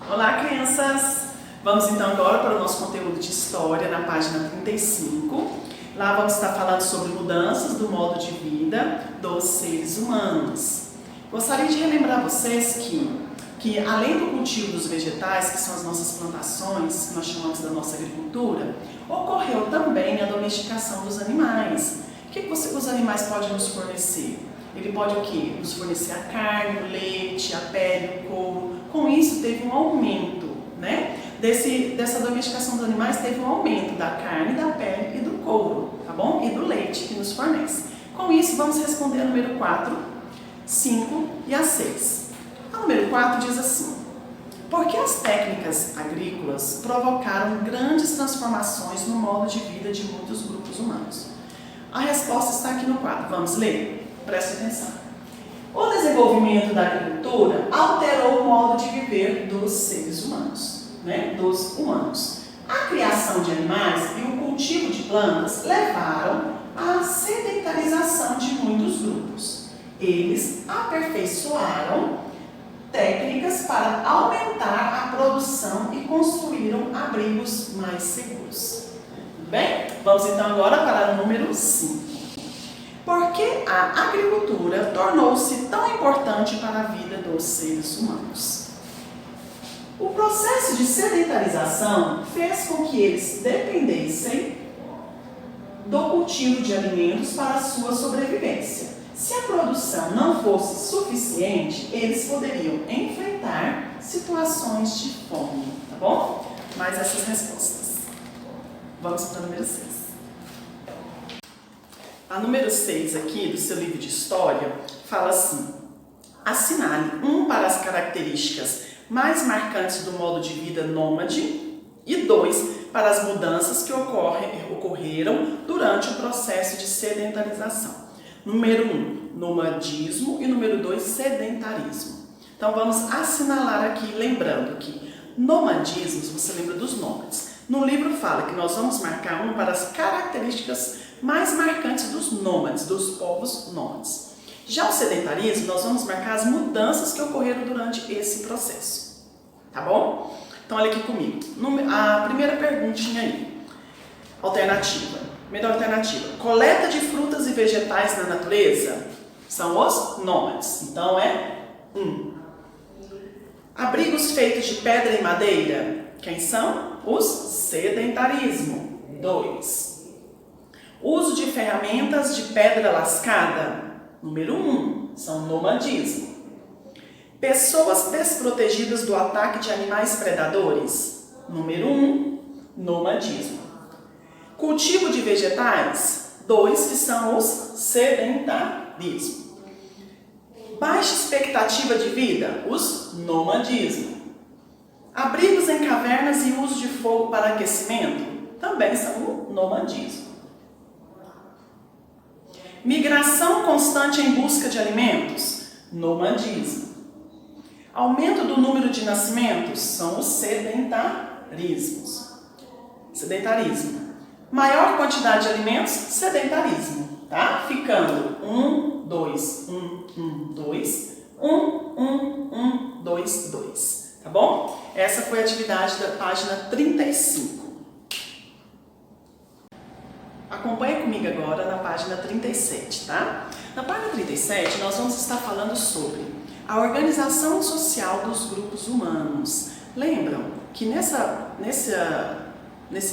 Olá, crianças! Vamos então agora para o nosso conteúdo de história na página 35. Lá vamos estar falando sobre mudanças do modo de vida dos seres humanos. Gostaria de relembrar vocês que além do cultivo dos vegetais, que são as nossas plantações, que nós chamamos da nossa agricultura, ocorreu também a domesticação dos animais. O que os animais podem nos fornecer? Ele pode o quê? Nos fornecer a carne, o leite, a pele, o couro. Com isso teve um aumento, né? Dessa domesticação dos animais teve um aumento da carne, da pele e do couro, tá bom? E do leite que nos fornece. Com isso vamos responder a número 4, 5 e a 6. A número 4 diz assim: por que as técnicas agrícolas provocaram grandes transformações no modo de vida de muitos grupos humanos? A resposta está aqui no quadro. Vamos ler? Preste atenção. O desenvolvimento da agricultura alterou o modo de viver dos seres humanos, né? Dos humanos. A criação de animais e o cultivo de plantas levaram à sedentarização de muitos grupos. Eles aperfeiçoaram técnicas para aumentar a produção e construíram abrigos mais seguros. Tudo bem? Vamos então agora para o número 5. Por que a agricultura tornou-se tão importante para a vida dos seres humanos? O processo de sedentarização fez com que eles dependessem do cultivo de alimentos para a sua sobrevivência. Se a produção não fosse suficiente, eles poderiam enfrentar situações de fome, tá bom? Mais essas respostas. Vamos para o número 6. A número 6 aqui do seu livro de história fala assim: assinale 1 para as características mais marcantes do modo de vida nômade e 2 para as mudanças que ocorreram durante o processo de sedentarização. Número 1, nomadismo e número 2, sedentarismo. Então vamos assinalar aqui, lembrando que nomadismo, se você lembra dos nômades, no livro fala que nós vamos marcar 1 para as características mais marcantes dos nômades, dos povos nômades. Já o sedentarismo, nós vamos marcar as mudanças que ocorreram durante esse processo. Tá bom? Então olha aqui comigo. A primeira perguntinha aí. Alternativa. Primeira alternativa. Coleta de frutas e vegetais na natureza são os nômades. Então é 1. Abrigos feitos de pedra e madeira. Quem são? Os sedentarismo. 2. Uso de ferramentas de pedra lascada. Número 1, são nomadismo. Pessoas desprotegidas do ataque de animais predadores. Número 1, nomadismo. Cultivo de vegetais. 2, que são os sedentarismo. Baixa expectativa de vida. Os nomadismo. Abrigos em cavernas e uso de fogo para aquecimento. Também são o nomadismo. Migração constante em busca de alimentos, nomadismo. Aumento do número de nascimentos, são os sedentarismo. Maior quantidade de alimentos, sedentarismo, tá? Ficando 1, 2, 1, 1, 2, 1, 1, 1, 2, 2, tá bom? Essa foi a atividade da página 35. Acompanhe comigo agora na página 37, tá? Na página 37, nós vamos estar falando sobre a organização social dos grupos humanos. Lembram que nesse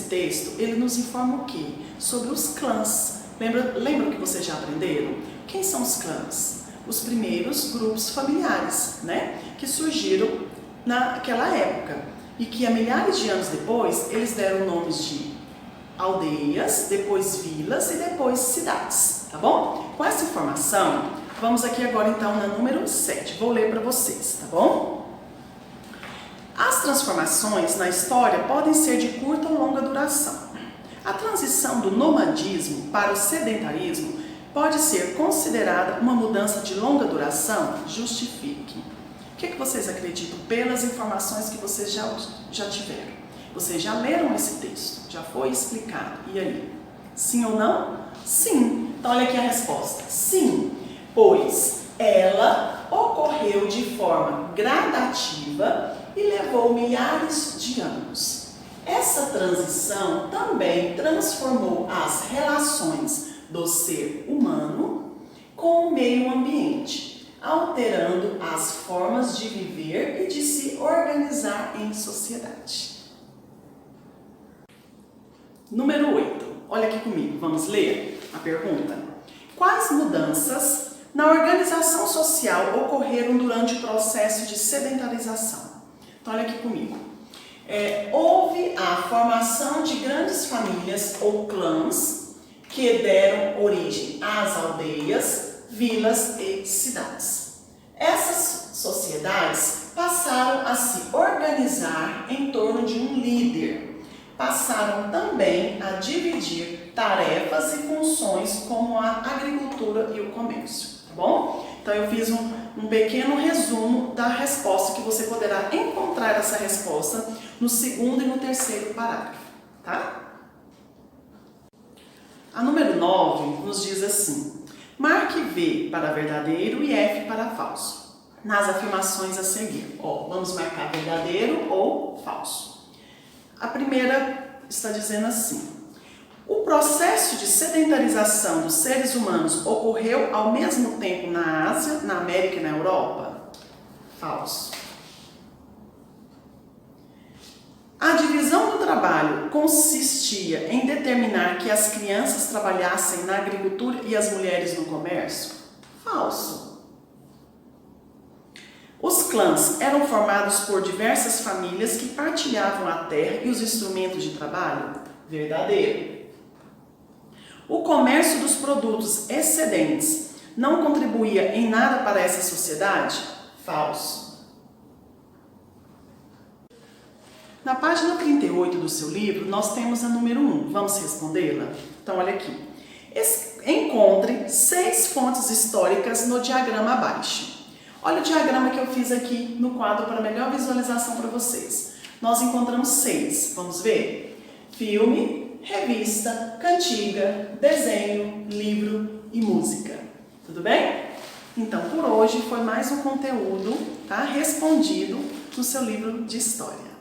texto, ele nos informa o quê? Sobre os clãs. Lembram que vocês já aprenderam? Quem são os clãs? Os primeiros grupos familiares, né? Que surgiram naquela época e que há milhares de anos depois, eles deram nomes de aldeias, depois vilas e depois cidades, tá bom? Com essa informação, vamos aqui agora então na número 7. Vou ler para vocês, tá bom? As transformações na história podem ser de curta ou longa duração. A transição do nomadismo para o sedentarismo pode ser considerada uma mudança de longa duração? Justifique. O que vocês acreditam pelas informações que vocês já tiveram? Vocês já leram esse texto? Já foi explicado? E aí? Sim ou não? Sim. Então olha aqui a resposta. Sim, pois ela ocorreu de forma gradativa e levou milhares de anos. Essa transição também transformou as relações do ser humano com o meio ambiente, alterando as formas de viver e de se organizar em sociedade. Número 8. Olha aqui comigo, vamos ler a pergunta. Quais mudanças na organização social ocorreram durante o processo de sedentarização? Então, olha aqui comigo. Houve a formação de grandes famílias ou clãs que deram origem às aldeias, vilas e cidades. Essas sociedades passaram a se organizar em torno de um líder. Passaram também a dividir tarefas e funções como a agricultura e o comércio, tá bom? Então eu fiz um pequeno resumo da resposta que você poderá encontrar essa resposta no segundo e no terceiro parágrafo, tá? A número 9 nos diz assim: marque V para verdadeiro e F para falso nas afirmações a seguir. Vamos marcar verdadeiro ou falso. A primeira está dizendo assim: o processo de sedentarização dos seres humanos ocorreu ao mesmo tempo na Ásia, na América e na Europa? Falso. A divisão do trabalho consistia em determinar que as crianças trabalhassem na agricultura e as mulheres no comércio? Falso. Os clãs eram formados por diversas famílias que partilhavam a terra e os instrumentos de trabalho? Verdadeiro. O comércio dos produtos excedentes não contribuía em nada para essa sociedade? Falso. Na página 38 do seu livro, nós temos a número 1. Vamos respondê-la? Então, olha aqui. Encontre 6 fontes históricas no diagrama abaixo. Olha o diagrama que eu fiz aqui no quadro para melhor visualização para vocês. Nós encontramos 6. Vamos ver? Filme, revista, cantiga, desenho, livro e música. Tudo bem? Então, por hoje foi mais um conteúdo, tá? Respondido no seu livro de história.